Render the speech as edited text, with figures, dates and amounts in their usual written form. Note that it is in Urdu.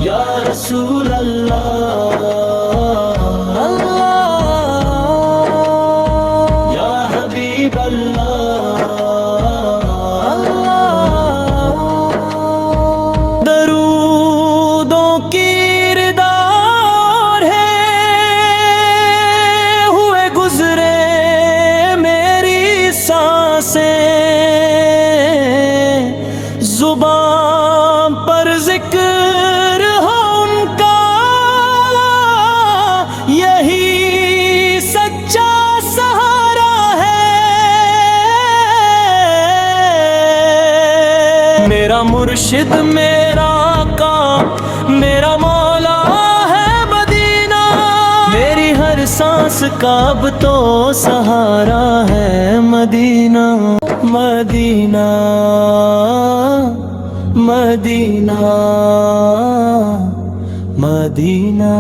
یا رسول اللہ، یا حبیب اللہ، درودوں کی ردار ہے، ہوئے گزرے میری سانسیں، زبان پر ذکر ہو ان کا، یہی سچا سہارا ہے۔ میرا مرشد، میرا آقا، میرا مولا ہے مدینہ، میری ہر سانس کا اب تو سہارا ہے مدینہ، مدینہ، مدینہ، مدینہ۔